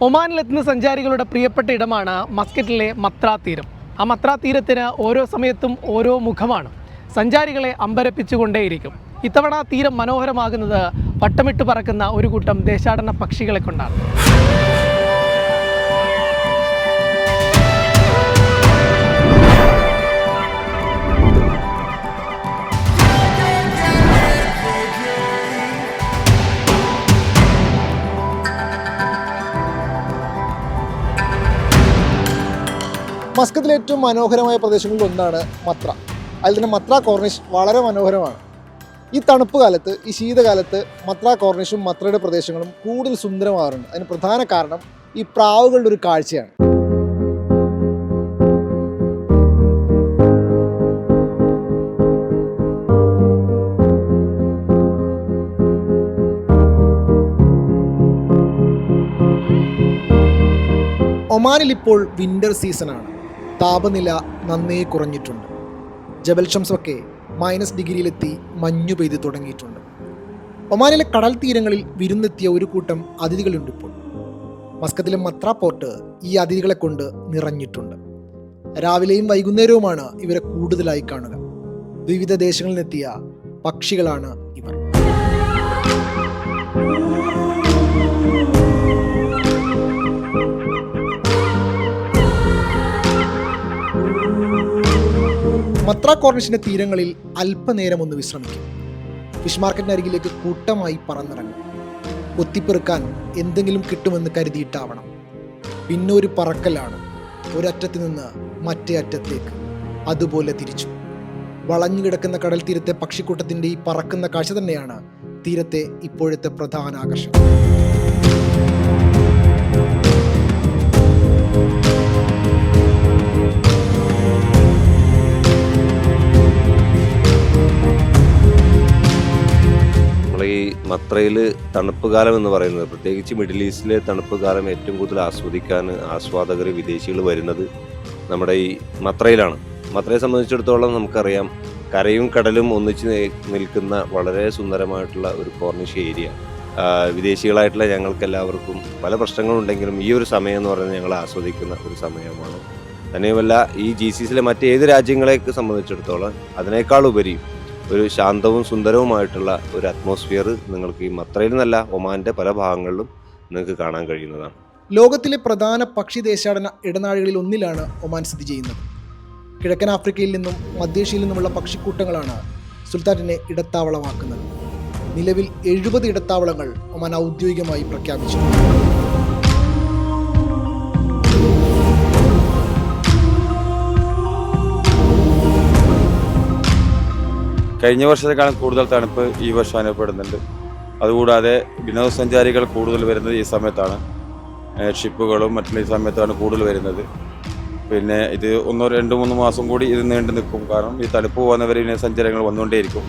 ഒമാനിലെത്തുന്ന സഞ്ചാരികളുടെ പ്രിയപ്പെട്ട ഇടമാണ് മസ്കറ്റിലെ മത്ര തീരം. ആ മത്ര തീരത്തിന് ഓരോ സമയത്തും ഓരോ മുഖമാണ്. സഞ്ചാരികളെ അമ്പരപ്പിച്ചുകൊണ്ടേയിരിക്കും. ഇത്തവണ തീരം മനോഹരമാകുന്നത് വട്ടമിട്ട് പറക്കുന്ന ഒരു കൂട്ടം ദേശാടന പക്ഷികളെ കൊണ്ടാണ്. മസ്കത്തിലെ ഏറ്റവും മനോഹരമായ പ്രദേശങ്ങളിൽ ഒന്നാണ് മത്ര. അതിൽ തന്നെ മത്ര കോർണിഷ് വളരെ മനോഹരമാണ്. ഈ തണുപ്പ് കാലത്ത്, ഈ ശീതകാലത്ത് മത്ര കോർണിഷും മത്രയുടെ പ്രദേശങ്ങളും കൂടുതൽ സുന്ദരമാകാറുണ്ട്. അതിന് പ്രധാന കാരണം ഈ പ്രാവുകളുടെ ഒരു കാഴ്ചയാണ്. ഒമാനിൽ ഇപ്പോൾ വിൻ്റർ സീസണാണ്. താപനില നന്നേ കുറഞ്ഞിട്ടുണ്ട്. ജബൽ ഷംസൊക്കെ -ഡിഗ്രിയിലെത്തി മഞ്ഞു പെയ്ത് തുടങ്ങിയിട്ടുണ്ട്. ഒമാനിലെ കടൽ തീരങ്ങളിൽ വിരുന്നെത്തിയ ഒരു കൂട്ടം അതിഥികളുണ്ട് ഇപ്പോൾ. മസ്കത്തിലെ മത്ര പോർട്ട് ഈ അതിഥികളെ കൊണ്ട് നിറഞ്ഞിട്ടുണ്ട്. രാവിലെയും വൈകുന്നേരവുമാണ് ഇവരെ കൂടുതലായി കാണുക. വിവിധ ദേശങ്ങളിൽ നിന്നെത്തിയ പക്ഷികളാണ് ഇവർ. മത്ര കോർണിഷിന്റെ തീരങ്ങളിൽ അല്പനേരം ഒന്ന് വിശ്രമിക്കും. ഫിഷ് മാർക്കറ്റിനരികിലേക്ക് കൂട്ടമായി പറന്നിറങ്ങും. കൊത്തിപ്പെറുക്കാൻ എന്തെങ്കിലും കിട്ടുമെന്ന് കരുതിയിട്ടാവണം. പിന്നെ ഒരു പറക്കലാണ്, ഒരറ്റത്ത് നിന്ന് മറ്റേ അറ്റത്തേക്ക്, അതുപോലെ തിരിച്ചു. വളഞ്ഞു കിടക്കുന്ന കടൽ തീരത്തെ പക്ഷിക്കൂട്ടത്തിന്റെ ഈ പറക്കുന്ന കാഴ്ച തന്നെയാണ് തീരത്തെ ഇപ്പോഴത്തെ പ്രധാന ആകർഷണം. ഈ മത്രയിൽ തണുപ്പ് കാലം എന്ന് പറയുന്നത്, പ്രത്യേകിച്ച് മിഡിൽ ഈസ്റ്റിലെ തണുപ്പ് കാലം ഏറ്റവും കൂടുതൽ ആസ്വദിക്കാൻ ആസ്വാദകർ, വിദേശികൾ വരുന്നത് നമ്മുടെ ഈ മത്രയിലാണ്. മത്രയെ സംബന്ധിച്ചിടത്തോളം നമുക്കറിയാം, കരയും കടലും ഒന്നിച്ച് നിൽക്കുന്ന വളരെ സുന്ദരമായിട്ടുള്ള ഒരു കോർണിഷ് ഏരിയ. വിദേശികളായിട്ടുള്ള ഞങ്ങൾക്കെല്ലാവർക്കും പല പ്രശ്നങ്ങളുണ്ടെങ്കിലും ഈ ഒരു സമയം എന്ന് പറയുന്നത് ഞങ്ങൾ ആസ്വദിക്കുന്ന ഒരു സമയമാണ്. തന്നെയുമല്ല, ഈ GCCയിലെ മറ്റേത് രാജ്യങ്ങളെ സംബന്ധിച്ചിടത്തോളം അതിനേക്കാൾ ഉപരി ഒരു ശാന്തവും സുന്ദരവുമായിട്ടുള്ള ഒരു അറ്റ്മോസ്ഫിയർ നിങ്ങൾക്ക് ഈ മത്രയിൽ നിന്നല്ല, ഒമാൻ്റെ പല ഭാഗങ്ങളിലും നിങ്ങൾക്ക് കാണാൻ കഴിയുന്നതാണ്. ലോകത്തിലെ പ്രധാന പക്ഷി ദേശാടന ഇടനാഴികളിൽ ഒന്നിലാണ് ഒമാൻ സ്ഥിതി ചെയ്യുന്നത്. കിഴക്കൻ ആഫ്രിക്കയിൽ നിന്നും മധ്യേഷ്യയിൽ നിന്നുമുള്ള പക്ഷിക്കൂട്ടങ്ങളാണ് സുൽത്താനിനെ ഇടത്താവളമാക്കുന്നത്. നിലവിൽ 70 ഇടത്താവളങ്ങൾ ഒമാൻ ഔദ്യോഗികമായി പ്രഖ്യാപിച്ചു. കഴിഞ്ഞ വർഷത്തെക്കാളും കൂടുതൽ തണുപ്പ് ഈ വർഷം അനുഭവപ്പെടുന്നുണ്ട്. അതുകൂടാതെ വിനോദസഞ്ചാരികൾ കൂടുതൽ വരുന്നത് ഈ സമയത്താണ്. ഷിപ്പുകളും മറ്റുള്ള ഈ സമയത്താണ് കൂടുതൽ വരുന്നത്. പിന്നെ ഇത് 1-2-3 മാസം കൂടി ഇത് നീണ്ടു നിൽക്കും. കാരണം ഈ തണുപ്പ് പോകുന്നവർ വിനോദസഞ്ചാരികൾ വന്നുകൊണ്ടേയിരിക്കും.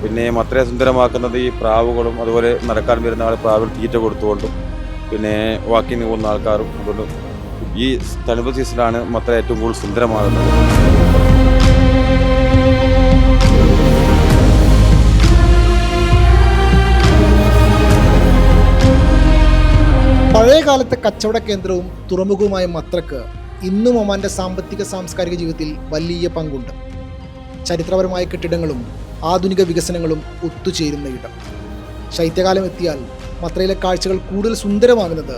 പിന്നെ മത്രയെ സുന്ദരമാക്കുന്നത് ഈ പ്രാവുകളും, അതുപോലെ നടക്കാൻ വരുന്ന ആൾ പ്രാവിൽ തീറ്റ കൊടുത്തുകൊണ്ടും, പിന്നെ വാക്കിന് പോകുന്ന ആൾക്കാരും. അതുകൊണ്ട് ഈ തണുപ്പ് സീസണിലാണ് മത്ര ഏറ്റവും കൂടുതൽ സുന്ദരമാകുന്നത്. പഴയ കാലത്തെ കച്ചവട കേന്ദ്രവും തുറമുഖവുമായ മത്രക്ക് ഇന്നും ഒമാന്റെ സാമ്പത്തിക സാംസ്കാരിക ജീവിതത്തിൽ വലിയ പങ്കുണ്ട്. ചരിത്രപരമായ കെട്ടിടങ്ങളും ആധുനിക വികസനങ്ങളും ഒത്തുചേരുന്ന ഇടം. ശൈത്യകാലം എത്തിയാൽ മത്രയിലെ കാഴ്ചകൾ കൂടുതൽ സുന്ദരമാകുന്നത്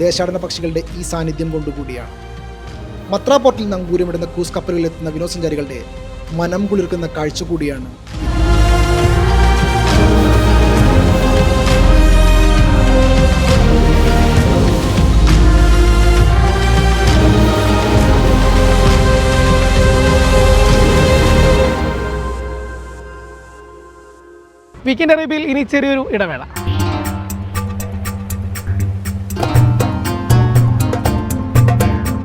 ദേശാടന പക്ഷികളുടെ ഈ സാന്നിധ്യം കൊണ്ടുകൂടിയാണ്. മത്ര പോർട്ടിൽ നങ്കൂരമിടുന്ന ക്രൂസ് കപ്പലുകളിലെത്തുന്ന വിനോദസഞ്ചാരികളുടെ മനം കുളിർക്കുന്ന കാഴ്ച കൂടിയാണ്. വീക്കെൻഡ് അറേബ്യയിൽ ഇനി ചെറിയൊരു ഇടവേള.